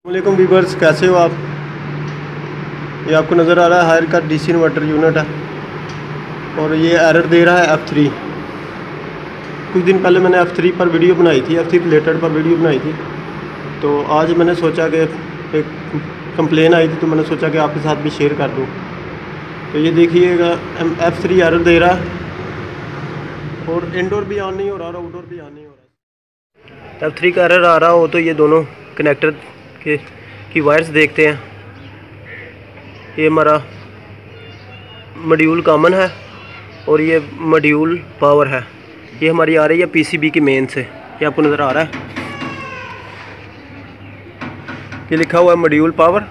वालेकुम व्यूअर्स, कैसे हो आप। ये आपको नज़र आ रहा है हायर का डीसी इन्वर्टर यूनिट है और ये एरर दे रहा है F3। कुछ दिन पहले मैंने F3 पर वीडियो बनाई थी, F3 रिलेटेड पर वीडियो बनाई थी। तो आज मैंने सोचा कि एक कंप्लेन आई थी तो मैंने सोचा कि आपके साथ भी शेयर कर दूँ। तो ये देखिएगा F3 एरर दे रहा है और इंडोर भी ऑन नहीं हो रहा और आउटडोर भी ऑन नहीं हो रहा। F3 का एरर आ रहा हो तो ये दोनों कनेक्टर की वायर्स देखते हैं। ये हमारा मॉड्यूल कॉमन है और ये मॉड्यूल पावर है। ये हमारी आ रही है पीसीबी की मेन से, ये आपको नज़र आ रहा है। ये लिखा हुआ है मॉड्यूल पावर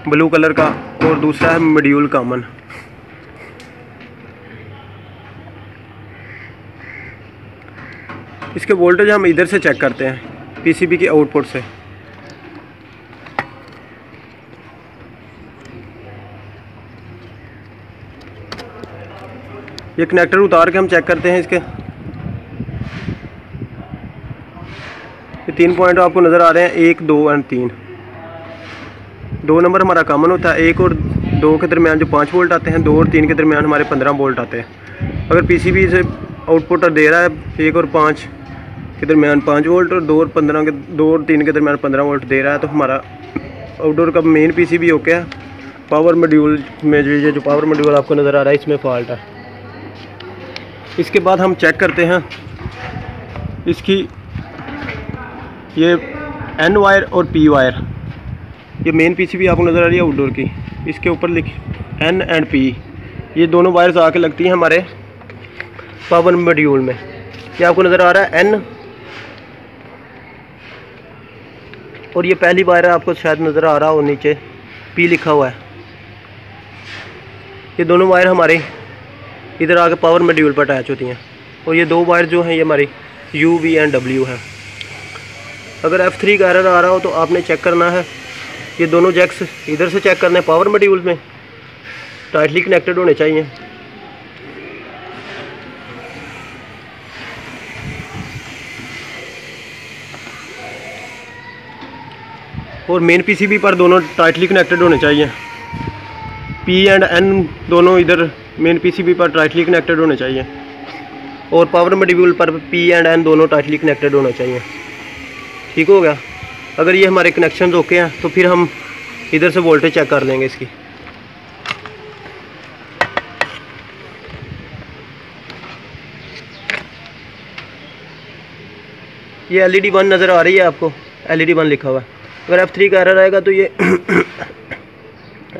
ब्लू कलर का और दूसरा है मॉड्यूल कॉमन। इसके वोल्टेज हम इधर से चेक करते हैं, पीसीबी के आउटपुट से। ये कनेक्टर उतार के हम चेक करते हैं इसके। ये 3 पॉइंट आपको नज़र आ रहे हैं, 1, 2 और 3। 2 नंबर हमारा कॉमन होता है, 1 और 2 के दरमियान जो 5 वोल्ट आते हैं, 2 और 3 के दरमियान हमारे 15 वोल्ट आते हैं। अगर पीसीबी से आउटपुट दे रहा है 1 और 5 के दरमियान 5 वोल्ट और 2 और 3 के दरमियान 15 वोल्ट दे रहा है, तो हमारा आउटडोर का मेन पीसीबी ओके है। पावर मॉड्यूल में जो पावर मॉड्यूल आपको नज़र आ रहा है, इसमें फॉल्ट है। इसके बाद हम चेक करते हैं इसकी ये N वायर और P वायर। ये मेन पीसीबी आपको नज़र आ रही है आउटडोर की, इसके ऊपर लिख N एंड P। ये दोनों वायर्स आके लगती हैं हमारे पावर मॉड्यूल में। ये आपको नज़र आ रहा है N और ये पहली वायर आपको शायद नज़र आ रहा हो, नीचे P लिखा हुआ है। ये दोनों वायर हमारे इधर आके पावर मॉड्यूल पर अटैच होती हैं और ये 2 वायर जो हैं ये हमारी U, V एंड W है। अगर F3 का एरर आ रहा हो तो आपने चेक करना है, ये दोनों जैक्स इधर से चेक करने हैं, पावर मॉड्यूल में टाइटली कनेक्टेड होने चाहिए। और मेन पीसीबी पर दोनों टाइटली कनेक्टेड होने चाहिए। P एंड N दोनों इधर मेन पीसीबी पर टाइटली कनेक्टेड होने चाहिए और पावर मॉड्यूल पर P एंड N दोनों टाइटली कनेक्टेड होने चाहिए। ठीक हो गया। अगर ये हमारे कनेक्शन ओके हैं तो फिर हम इधर से वोल्टेज चेक कर लेंगे इसकी। ये LED 1 नज़र आ रही है आपको, LED 1 लिखा हुआ है। अगर F3 का एरर आएगा तो ये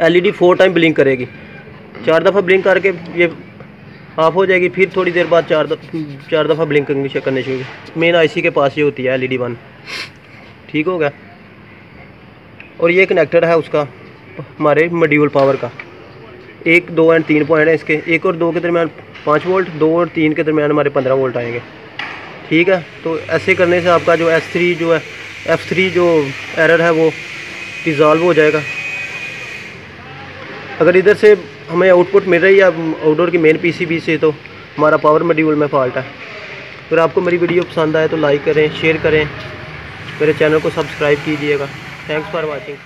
LED 4 टाइम ब्लिंक करेगी, 4 दफ़ा ब्लिंक करके ये ऑफ हो जाएगी, फिर थोड़ी देर बाद 4 दफ़ा ब्लिंक करने चाहिए। मेन आईसी के पास ये होती है LED 1। ठीक हो गया। और ये कनेक्टर है उसका हमारे मॉड्यूल पावर का। 1, 2 और 3 पॉइंट है इसके। 1 और 2 के दरमियान 5 वोल्ट, 2 और 3 के दरमियान हमारे 15 वोल्ट आएंगे। ठीक है। तो ऐसे करने से आपका जो F3 जो एरर है वो रिज़ॉल्व हो जाएगा। अगर इधर से हमें आउटपुट मिल रही है आउटडोर की मेन पीसीबी से, तो हमारा पावर मॉड्यूल में फॉल्ट है। अगर आपको मेरी वीडियो पसंद आए तो लाइक करें, शेयर करें, मेरे चैनल को सब्सक्राइब कीजिएगा। Thanks for watching.